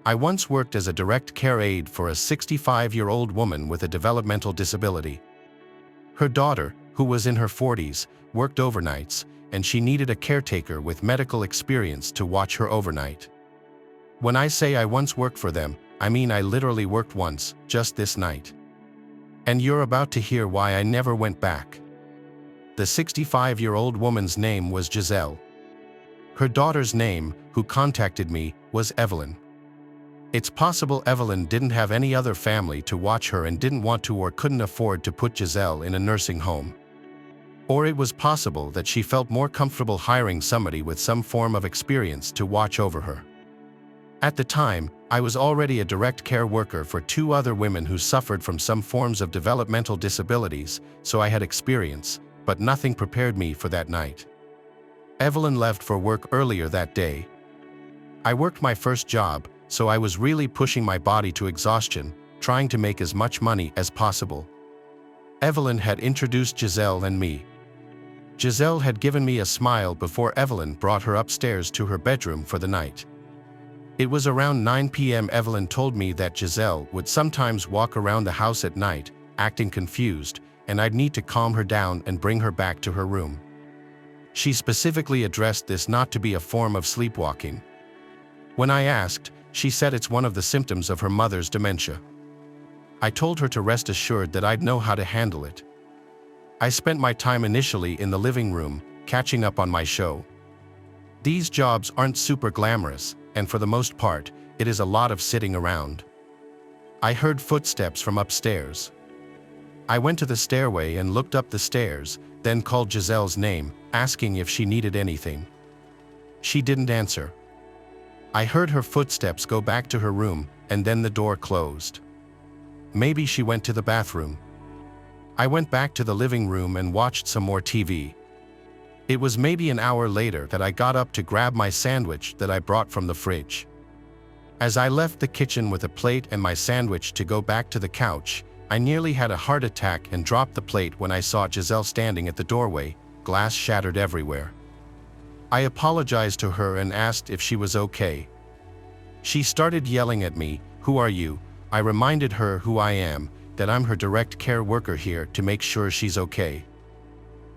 I once worked as a direct care aide for a 65-year-old woman with a developmental disability. Her daughter, who was in her 40s, worked overnights, and she needed a caretaker with medical experience to watch her overnight. When I say I once worked for them, I mean I literally worked once, just this night. And you're about to hear why I never went back. The 65-year-old woman's name was Giselle. Her daughter's name, who contacted me, was Evelyn. It's possible Evelyn didn't have any other family to watch her and didn't want to or couldn't afford to put Giselle in a nursing home. Or it was possible that she felt more comfortable hiring somebody with some form of experience to watch over her. At the time, I was already a direct care worker for 2 other women who suffered from some forms of developmental disabilities, so I had experience, but nothing prepared me for that night. Evelyn left for work earlier that day. I worked my first job, so I was really pushing my body to exhaustion, trying to make as much money as possible. Evelyn had introduced Giselle and me. Giselle had given me a smile before Evelyn brought her upstairs to her bedroom for the night. It was around 9 p.m. Evelyn told me that Giselle would sometimes walk around the house at night, acting confused, and I'd need to calm her down and bring her back to her room. She specifically addressed this not to be a form of sleepwalking. When I asked, she said it's one of the symptoms of her mother's dementia. I told her to rest assured that I'd know how to handle it. I spent my time initially in the living room, catching up on my show. These jobs aren't super glamorous, and for the most part, it is a lot of sitting around. I heard footsteps from upstairs. I went to the stairway and looked up the stairs, then called Giselle's name, asking if she needed anything. She didn't answer. I heard her footsteps go back to her room, and then the door closed. Maybe she went to the bathroom. I went back to the living room and watched some more TV. It was maybe an hour later that I got up to grab my sandwich that I brought from the fridge. As I left the kitchen with a plate and my sandwich to go back to the couch, I nearly had a heart attack and dropped the plate when I saw Giselle standing at the doorway, glass shattered everywhere. I apologized to her and asked if she was okay. She started yelling at me, "Who are you?" I reminded her who I am, that I'm her direct care worker here to make sure she's okay.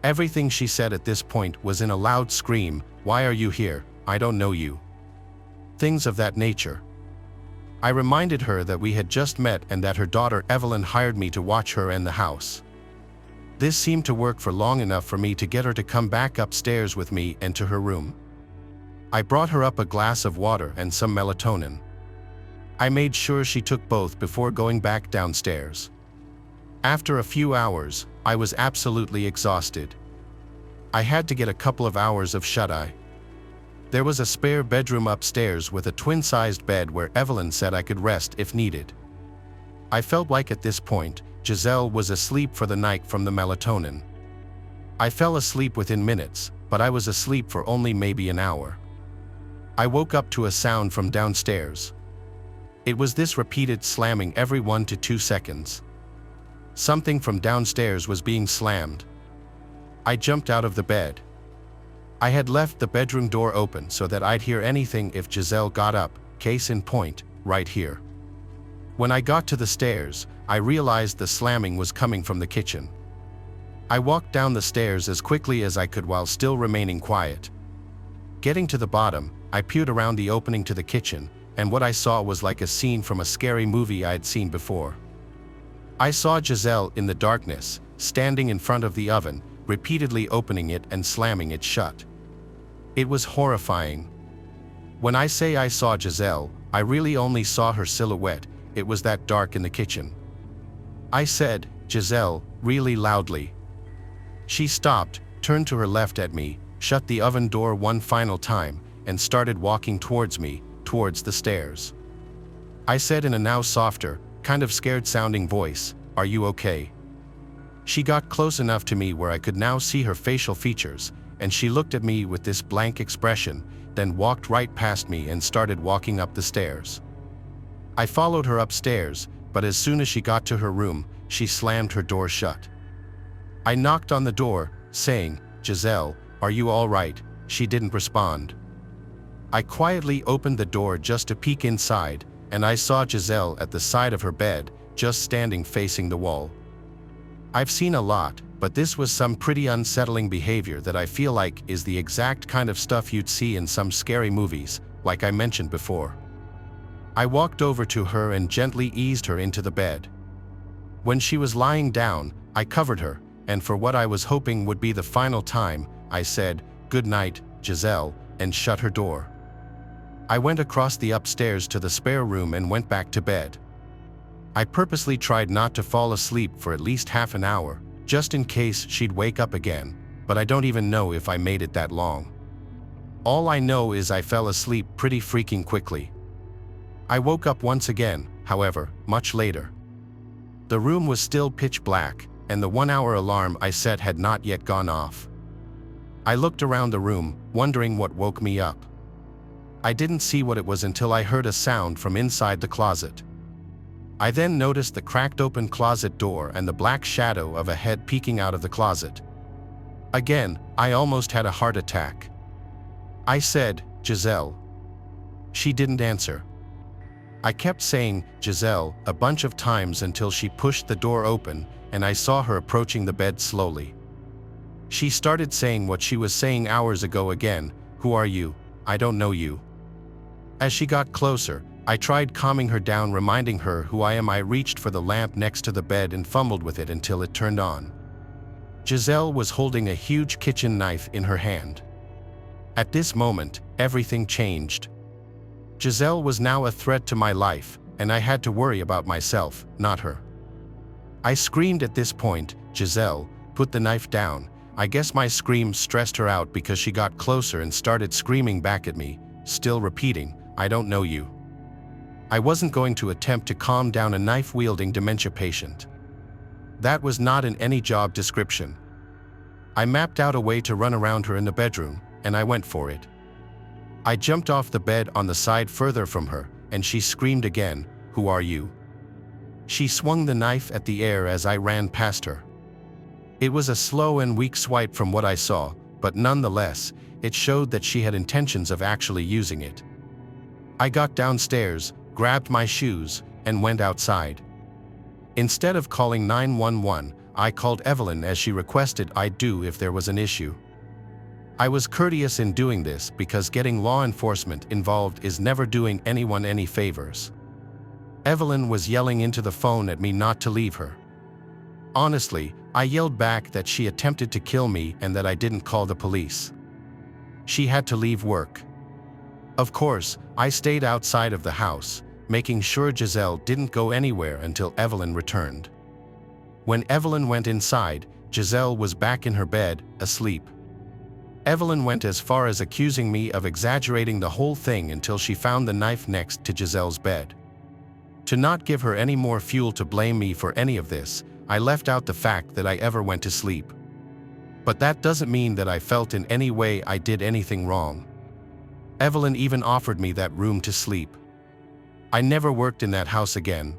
Everything she said at this point was in a loud scream, "Why are you here? I don't know you." Things of that nature. I reminded her that we had just met and that her daughter Evelyn hired me to watch her and the house. This seemed to work for long enough for me to get her to come back upstairs with me and to her room. I brought her up a glass of water and some melatonin. I made sure she took both before going back downstairs. After a few hours, I was absolutely exhausted. I had to get a couple of hours of shut-eye. There was a spare bedroom upstairs with a twin-sized bed where Evelyn said I could rest if needed. I felt like at this point, Giselle was asleep for the night from the melatonin. I fell asleep within minutes, but I was asleep for only maybe an hour. I woke up to a sound from downstairs. It was this repeated slamming every 1 to 2 seconds. Something from downstairs was being slammed. I jumped out of the bed. I had left the bedroom door open so that I'd hear anything if Giselle got up, case in point, right here. When I got to the stairs, I realized the slamming was coming from the kitchen. I walked down the stairs as quickly as I could while still remaining quiet. Getting to the bottom, I peered around the opening to the kitchen, and what I saw was like a scene from a scary movie I had seen before. I saw Giselle in the darkness, standing in front of the oven, repeatedly opening it and slamming it shut. It was horrifying. When I say I saw Giselle, I really only saw her silhouette. It was that dark in the kitchen. I said, "Giselle," really loudly. She stopped, turned to her left at me, shut the oven door one final time, and started walking towards me, towards the stairs. I said in a now softer, kind of scared-sounding voice, "Are you okay?" She got close enough to me where I could now see her facial features, and she looked at me with this blank expression, then walked right past me and started walking up the stairs. I followed her upstairs, but as soon as she got to her room, she slammed her door shut. I knocked on the door, saying, "Giselle, are you all right?" She didn't respond. I quietly opened the door just to peek inside, and I saw Giselle at the side of her bed, just standing facing the wall. I've seen a lot, but this was some pretty unsettling behavior that I feel like is the exact kind of stuff you'd see in some scary movies, like I mentioned before. I walked over to her and gently eased her into the bed. When she was lying down, I covered her, and for what I was hoping would be the final time, I said, "Good night, Giselle," and shut her door. I went across the upstairs to the spare room and went back to bed. I purposely tried not to fall asleep for at least half an hour, just in case she'd wake up again, but I don't even know if I made it that long. All I know is I fell asleep pretty freaking quickly. I woke up once again, however, much later. The room was still pitch black, and the 1-hour alarm I set had not yet gone off. I looked around the room, wondering what woke me up. I didn't see what it was until I heard a sound from inside the closet. I then noticed the cracked open closet door and the black shadow of a head peeking out of the closet. Again, I almost had a heart attack. I said, "Giselle." She didn't answer. I kept saying, "Giselle," a bunch of times until she pushed the door open, and I saw her approaching the bed slowly. She started saying what she was saying hours ago again, "Who are you? I don't know you." As she got closer, I tried calming her down, reminding her who I am. I reached for the lamp next to the bed and fumbled with it until it turned on. Giselle was holding a huge kitchen knife in her hand. At this moment, everything changed. Giselle was now a threat to my life, and I had to worry about myself, not her. I screamed at this point, "Giselle, put the knife down." I guess my scream stressed her out because she got closer and started screaming back at me, still repeating, "I don't know you." I wasn't going to attempt to calm down a knife-wielding dementia patient. That was not in any job description. I mapped out a way to run around her in the bedroom, and I went for it. I jumped off the bed on the side further from her, and she screamed again, "Who are you?" She swung the knife at the air as I ran past her. It was a slow and weak swipe from what I saw, but nonetheless, it showed that she had intentions of actually using it. I got downstairs, grabbed my shoes, and went outside. Instead of calling 911, I called Evelyn as she requested I do if there was an issue. I was courteous in doing this because getting law enforcement involved is never doing anyone any favors. Evelyn was yelling into the phone at me not to leave her. Honestly, I yelled back that she attempted to kill me and that I didn't call the police. She had to leave work. Of course, I stayed outside of the house, making sure Giselle didn't go anywhere until Evelyn returned. When Evelyn went inside, Giselle was back in her bed, asleep. Evelyn went as far as accusing me of exaggerating the whole thing until she found the knife next to Giselle's bed. To not give her any more fuel to blame me for any of this, I left out the fact that I ever went to sleep. But that doesn't mean that I felt in any way I did anything wrong. Evelyn even offered me that room to sleep. I never worked in that house again.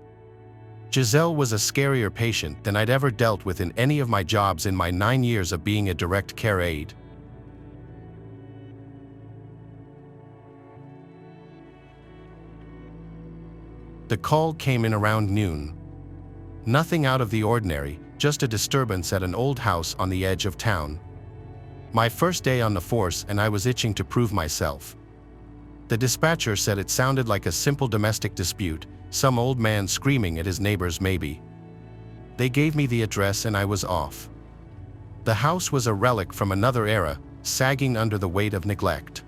Giselle was a scarier patient than I'd ever dealt with in any of my jobs in my 9 years of being a direct care aide. The call came in around noon. Nothing out of the ordinary, just a disturbance at an old house on the edge of town. My first day on the force, and I was itching to prove myself. The dispatcher said it sounded like a simple domestic dispute, some old man screaming at his neighbors maybe. They gave me the address and I was off. The house was a relic from another era, sagging under the weight of neglect.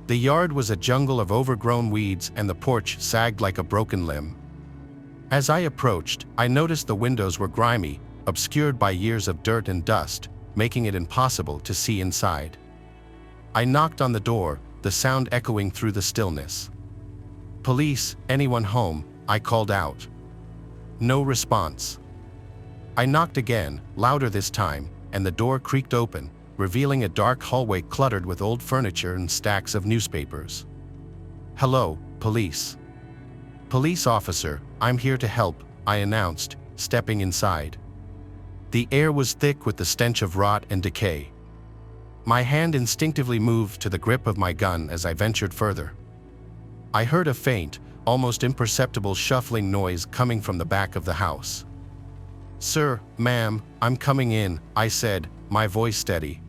The yard was a jungle of overgrown weeds and the porch sagged like a broken limb. As I approached, I noticed the windows were grimy, obscured by years of dirt and dust, making it impossible to see inside. I knocked on the door, the sound echoing through the stillness. "Police, anyone home?" I called out. No response. I knocked again, louder this time, and the door creaked open, revealing a dark hallway cluttered with old furniture and stacks of newspapers. "Hello, police." "Police officer, I'm here to help," I announced, stepping inside. The air was thick with the stench of rot and decay. My hand instinctively moved to the grip of my gun as I ventured further. I heard a faint, almost imperceptible shuffling noise coming from the back of the house. "Sir, ma'am, I'm coming in," I said, my voice steady.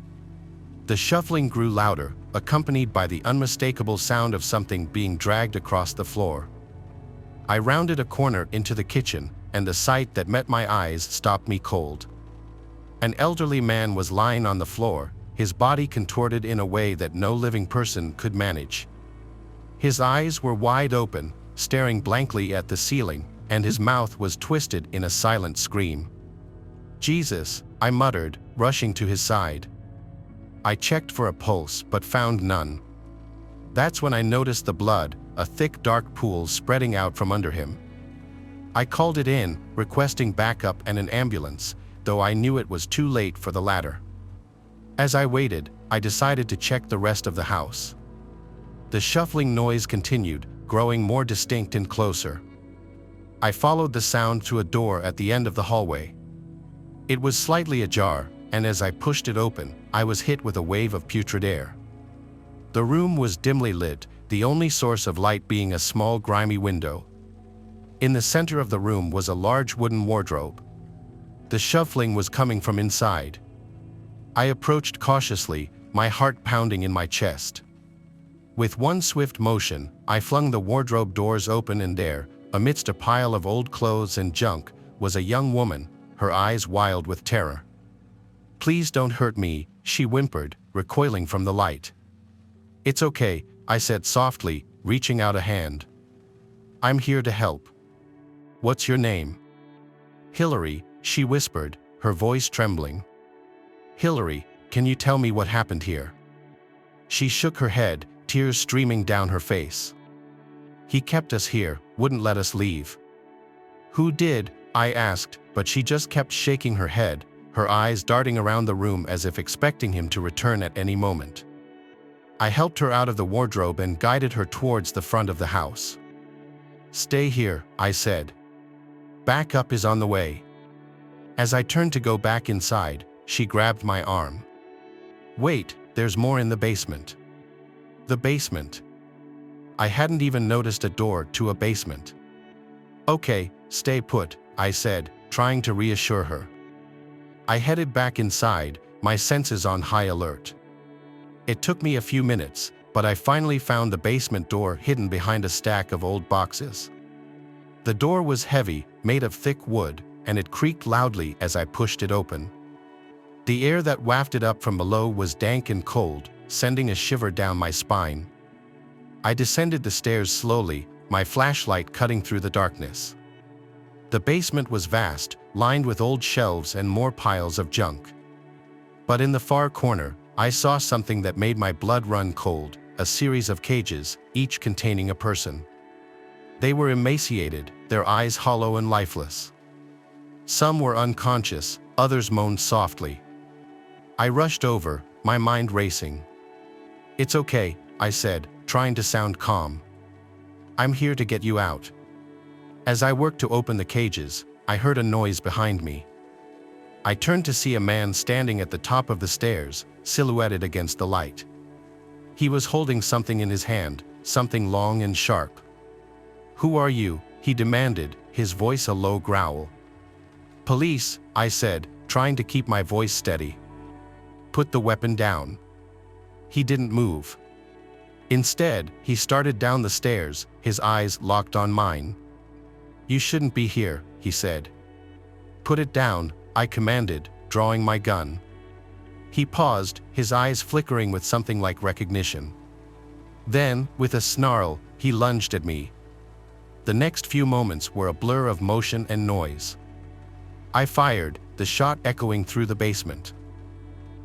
The shuffling grew louder, accompanied by the unmistakable sound of something being dragged across the floor. I rounded a corner into the kitchen, and the sight that met my eyes stopped me cold. An elderly man was lying on the floor, his body contorted in a way that no living person could manage. His eyes were wide open, staring blankly at the ceiling, and his mouth was twisted in a silent scream. "Jesus," I muttered, rushing to his side. I checked for a pulse but found none. That's when I noticed the blood, a thick dark pool spreading out from under him. I called it in, requesting backup and an ambulance, though I knew it was too late for the latter. As I waited, I decided to check the rest of the house. The shuffling noise continued, growing more distinct and closer. I followed the sound to a door at the end of the hallway. It was slightly ajar, and as I pushed it open, I was hit with a wave of putrid air. The room was dimly lit, the only source of light being a small grimy window. In the center of the room was a large wooden wardrobe. The shuffling was coming from inside. I approached cautiously, my heart pounding in my chest. With one swift motion, I flung the wardrobe doors open, and there, amidst a pile of old clothes and junk, was a young woman, her eyes wild with terror. "Please don't hurt me," she whimpered, recoiling from the light. "It's okay," I said softly, reaching out a hand. "I'm here to help." "What's your name?" "Hillary," she whispered, her voice trembling. "Hillary, can you tell me what happened here?" She shook her head, tears streaming down her face. "He kept us here, wouldn't let us leave." "Who did?" I asked, but she just kept shaking her head, her eyes darting around the room as if expecting him to return at any moment. I helped her out of the wardrobe and guided her towards the front of the house. "Stay here," I said. "Backup is on the way." As I turned to go back inside, she grabbed my arm. "Wait, there's more in the basement." "The basement?" I hadn't even noticed a door to a basement. "Okay, stay put," I said, trying to reassure her. I headed back inside, my senses on high alert. It took me a few minutes, but I finally found the basement door hidden behind a stack of old boxes. The door was heavy, made of thick wood, and it creaked loudly as I pushed it open. The air that wafted up from below was dank and cold, sending a shiver down my spine. I descended the stairs slowly, my flashlight cutting through the darkness. The basement was vast, lined with old shelves and more piles of junk. But in the far corner, I saw something that made my blood run cold, a series of cages, each containing a person. They were emaciated, their eyes hollow and lifeless. Some were unconscious, others moaned softly. I rushed over, my mind racing. "It's okay," I said, trying to sound calm. "I'm here to get you out." As I worked to open the cages, I heard a noise behind me. I turned to see a man standing at the top of the stairs, silhouetted against the light. He was holding something in his hand, something long and sharp. "Who are you?" he demanded, his voice a low growl. "Police," I said, trying to keep my voice steady. "Put the weapon down." He didn't move. Instead, he started down the stairs, his eyes locked on mine. "You shouldn't be here," he said. "Put it down," I commanded, drawing my gun. He paused, his eyes flickering with something like recognition. Then, with a snarl, he lunged at me. The next few moments were a blur of motion and noise. I fired, the shot echoing through the basement.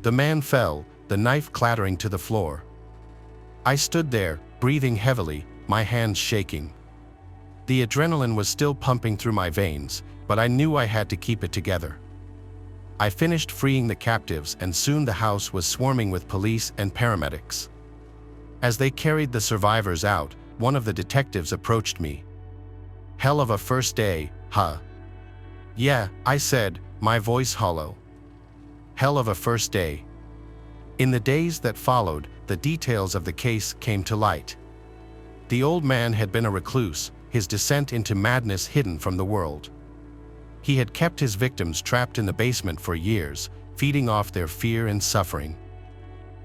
The man fell, the knife clattering to the floor. I stood there, breathing heavily, my hands shaking. The adrenaline was still pumping through my veins, but I knew I had to keep it together. I finished freeing the captives, and soon the house was swarming with police and paramedics. As they carried the survivors out, one of the detectives approached me. "Hell of a first day, huh?" "Yeah," I said, my voice hollow. "Hell of a first day." In the days that followed, the details of the case came to light. The old man had been a recluse, his descent into madness hidden from the world. He had kept his victims trapped in the basement for years, feeding off their fear and suffering.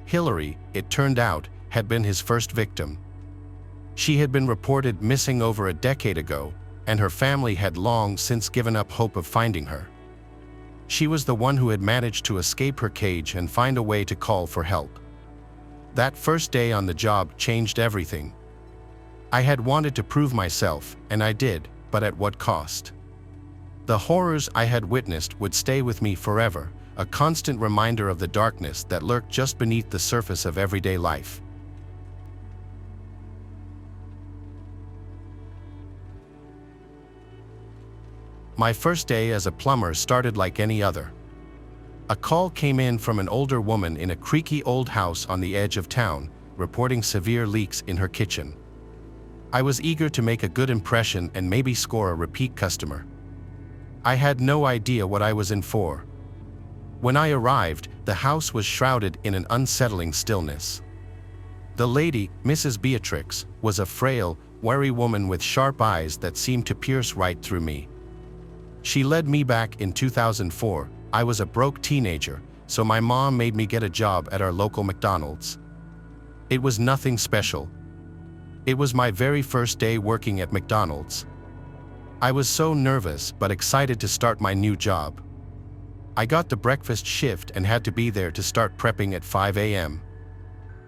Hillary, it turned out, had been his first victim. She had been reported missing over a decade ago, and her family had long since given up hope of finding her. She was the one who had managed to escape her cage and find a way to call for help. That first day on the job changed everything. I had wanted to prove myself, and I did, but at what cost? The horrors I had witnessed would stay with me forever, a constant reminder of the darkness that lurked just beneath the surface of everyday life. My first day as a plumber started like any other. A call came in from an older woman in a creaky old house on the edge of town, reporting severe leaks in her kitchen. I was eager to make a good impression and maybe score a repeat customer. I had no idea what I was in for. When I arrived, the house was shrouded in an unsettling stillness. The lady, Mrs. Beatrix, was a frail, wary woman with sharp eyes that seemed to pierce right through me. She led me back in 2004. I was a broke teenager, so my mom made me get a job at our local McDonald's. It was nothing special. It was my very first day working at McDonald's. I was so nervous but excited to start my new job. I got the breakfast shift and had to be there to start prepping at 5 a.m.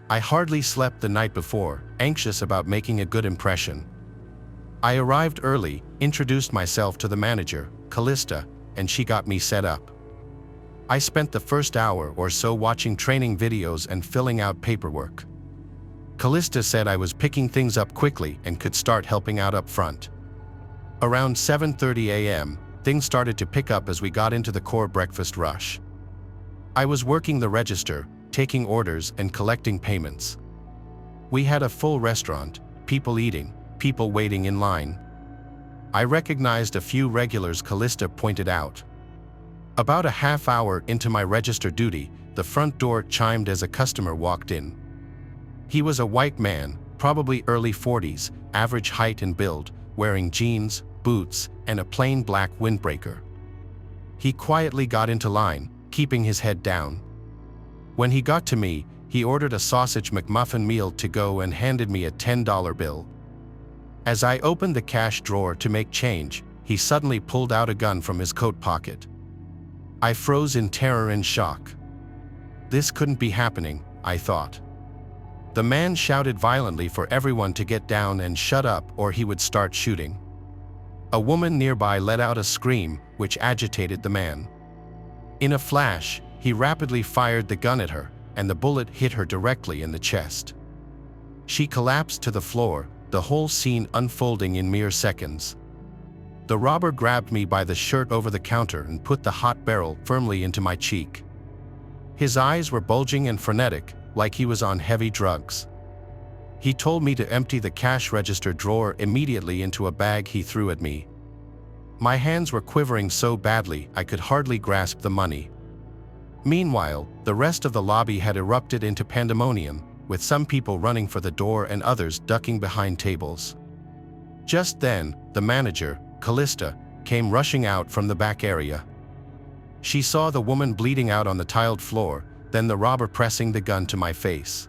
I hardly slept the night before, anxious about making a good impression. I arrived early, introduced myself to the manager, Callista, and she got me set up. I spent the first hour or so watching training videos and filling out paperwork. Callista said I was picking things up quickly and could start helping out up front. Around 7:30 a.m., things started to pick up as we got into the core breakfast rush. I was working the register, taking orders and collecting payments. We had a full restaurant, people eating, people waiting in line. I recognized a few regulars Callista pointed out. About a half hour into my register duty, the front door chimed as a customer walked in. He was a white man, probably early 40s, average height and build, wearing jeans, boots, and a plain black windbreaker. He quietly got into line, keeping his head down. When he got to me, he ordered a sausage McMuffin meal to go and handed me a $10 bill. As I opened the cash drawer to make change, he suddenly pulled out a gun from his coat pocket. I froze in terror and shock. This couldn't be happening, I thought. The man shouted violently for everyone to get down and shut up or he would start shooting. A woman nearby let out a scream, which agitated the man. In a flash, he rapidly fired the gun at her, and the bullet hit her directly in the chest. She collapsed to the floor, the whole scene unfolding in mere seconds. The robber grabbed me by the shirt over the counter and put the hot barrel firmly into my cheek. His eyes were bulging and frenetic, like he was on heavy drugs. He told me to empty the cash register drawer immediately into a bag he threw at me. My hands were quivering so badly I could hardly grasp the money. Meanwhile, the rest of the lobby had erupted into pandemonium, with some people running for the door and others ducking behind tables. Just then, the manager, Callista, came rushing out from the back area. She saw the woman bleeding out on the tiled floor, then the robber pressing the gun to my face.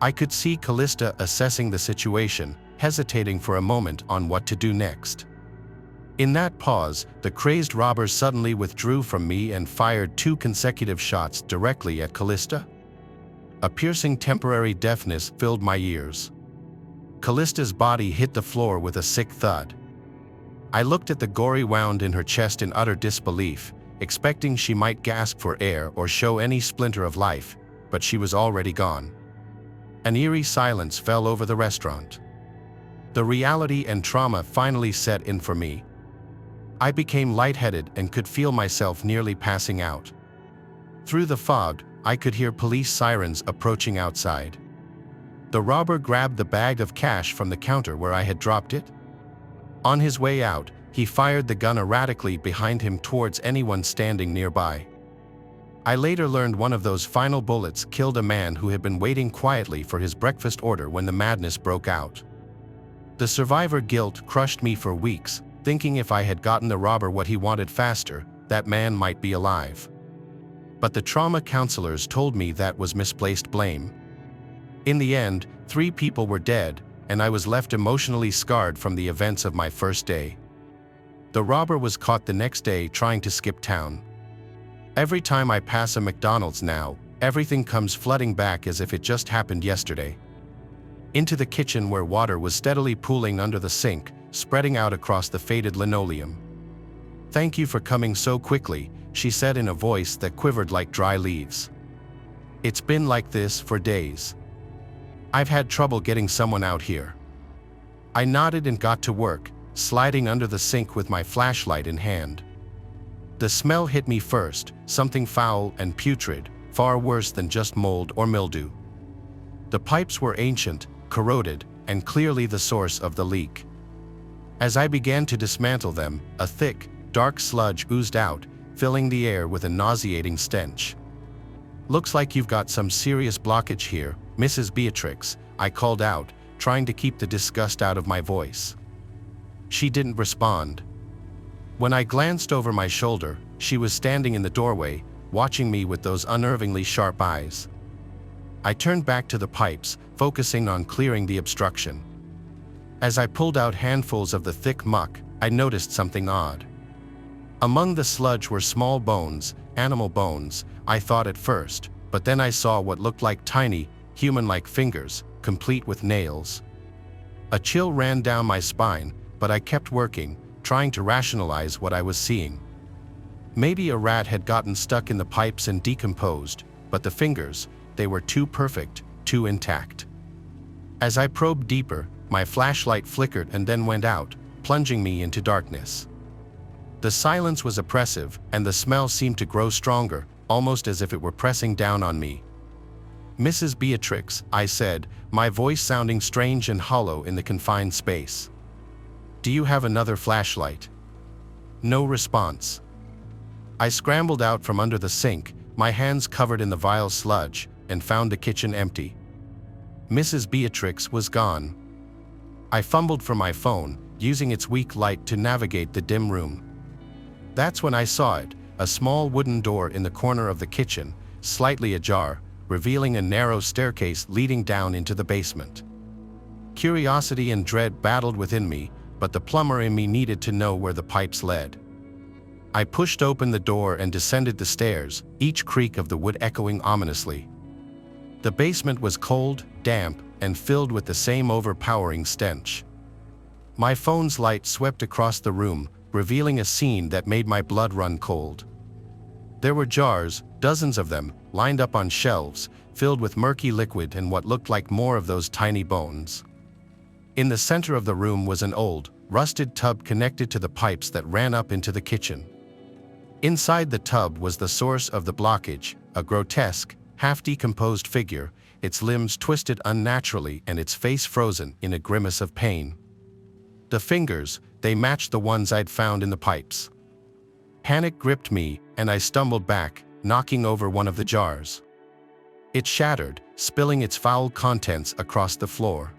I could see Callista assessing the situation, hesitating for a moment on what to do next. In that pause, the crazed robber suddenly withdrew from me and fired 2 consecutive shots directly at Callista. A piercing temporary deafness filled my ears. Callista's body hit the floor with a sick thud. I looked at the gory wound in her chest in utter disbelief, expecting she might gasp for air or show any splinter of life, but she was already gone. An eerie silence fell over the restaurant. The reality and trauma finally set in for me. I became lightheaded and could feel myself nearly passing out. Through the fog, I could hear police sirens approaching outside. The robber grabbed the bag of cash from the counter where I had dropped it. On his way out, he fired the gun erratically behind him towards anyone standing nearby. I later learned one of those final bullets killed a man who had been waiting quietly for his breakfast order when the madness broke out. The survivor guilt crushed me for weeks, thinking if I had gotten the robber what he wanted faster, that man might be alive. But the trauma counselors told me that was misplaced blame. In the end, 3 people were dead, and I was left emotionally scarred from the events of my first day. The robber was caught the next day trying to skip town. Every time I pass a McDonald's now, everything comes flooding back as if it just happened yesterday. Into the kitchen where water was steadily pooling under the sink, spreading out across the faded linoleum. "Thank you for coming so quickly," she said in a voice that quivered like dry leaves. "It's been like this for days. I've had trouble getting someone out here." I nodded and got to work, sliding under the sink with my flashlight in hand. The smell hit me first, something foul and putrid, far worse than just mold or mildew. The pipes were ancient, corroded, and clearly the source of the leak. As I began to dismantle them, a thick, dark sludge oozed out, filling the air with a nauseating stench. "Looks like you've got some serious blockage here, Mrs. Beatrix," I called out, trying to keep the disgust out of my voice. She didn't respond. When I glanced over my shoulder, she was standing in the doorway, watching me with those unnervingly sharp eyes. I turned back to the pipes, focusing on clearing the obstruction. As I pulled out handfuls of the thick muck, I noticed something odd. Among the sludge were small bones, animal bones, I thought at first, but then I saw what looked like tiny, human-like fingers, complete with nails. A chill ran down my spine, but I kept working, trying to rationalize what I was seeing. Maybe a rat had gotten stuck in the pipes and decomposed, but the fingers, they were too perfect, too intact. As I probed deeper, my flashlight flickered and then went out, plunging me into darkness. The silence was oppressive, and the smell seemed to grow stronger, almost as if it were pressing down on me. "Mrs. Beatrix," I said, my voice sounding strange and hollow in the confined space. "Do you have another flashlight?" No response. I scrambled out from under the sink, my hands covered in the vile sludge, and found the kitchen empty. Mrs. Beatrix was gone. I fumbled for my phone, using its weak light to navigate the dim room. That's when I saw it, a small wooden door in the corner of the kitchen, slightly ajar, revealing a narrow staircase leading down into the basement. Curiosity and dread battled within me, but the plumber in me needed to know where the pipes led. I pushed open the door and descended the stairs, each creak of the wood echoing ominously. The basement was cold, damp, and filled with the same overpowering stench. My phone's light swept across the room, revealing a scene that made my blood run cold. There were jars, dozens of them, lined up on shelves, filled with murky liquid and what looked like more of those tiny bones. In the center of the room was an old, rusted tub connected to the pipes that ran up into the kitchen. Inside the tub was the source of the blockage, a grotesque, half-decomposed figure, its limbs twisted unnaturally and its face frozen in a grimace of pain. The fingers, they matched the ones I'd found in the pipes. Panic gripped me, and I stumbled back, knocking over one of the jars. It shattered, spilling its foul contents across the floor.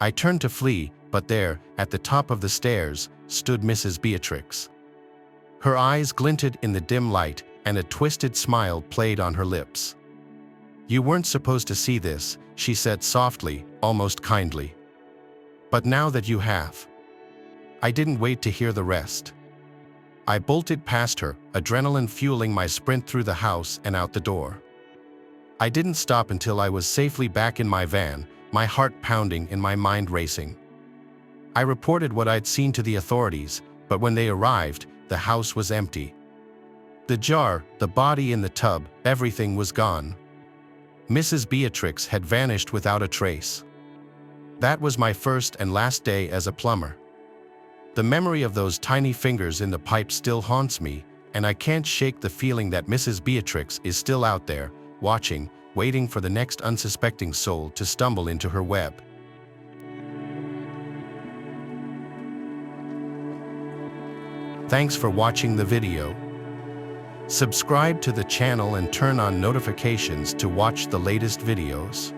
I turned to flee, but there, at the top of the stairs, stood Mrs. Beatrix. Her eyes glinted in the dim light, and a twisted smile played on her lips. "You weren't supposed to see this," she said softly, almost kindly. "But now that you have." I didn't wait to hear the rest. I bolted past her, adrenaline fueling my sprint through the house and out the door. I didn't stop until I was safely back in my van, my heart pounding and my mind racing. I reported what I'd seen to the authorities, but when they arrived, the house was empty. The jar, the body in the tub, everything was gone. Mrs. Beatrix had vanished without a trace. That was my first and last day as a plumber. The memory of those tiny fingers in the pipe still haunts me, and I can't shake the feeling that Mrs. Beatrix is still out there, watching, waiting for the next unsuspecting soul to stumble into her web. Thanks for watching the video. Subscribe to the channel and turn on notifications to watch the latest videos.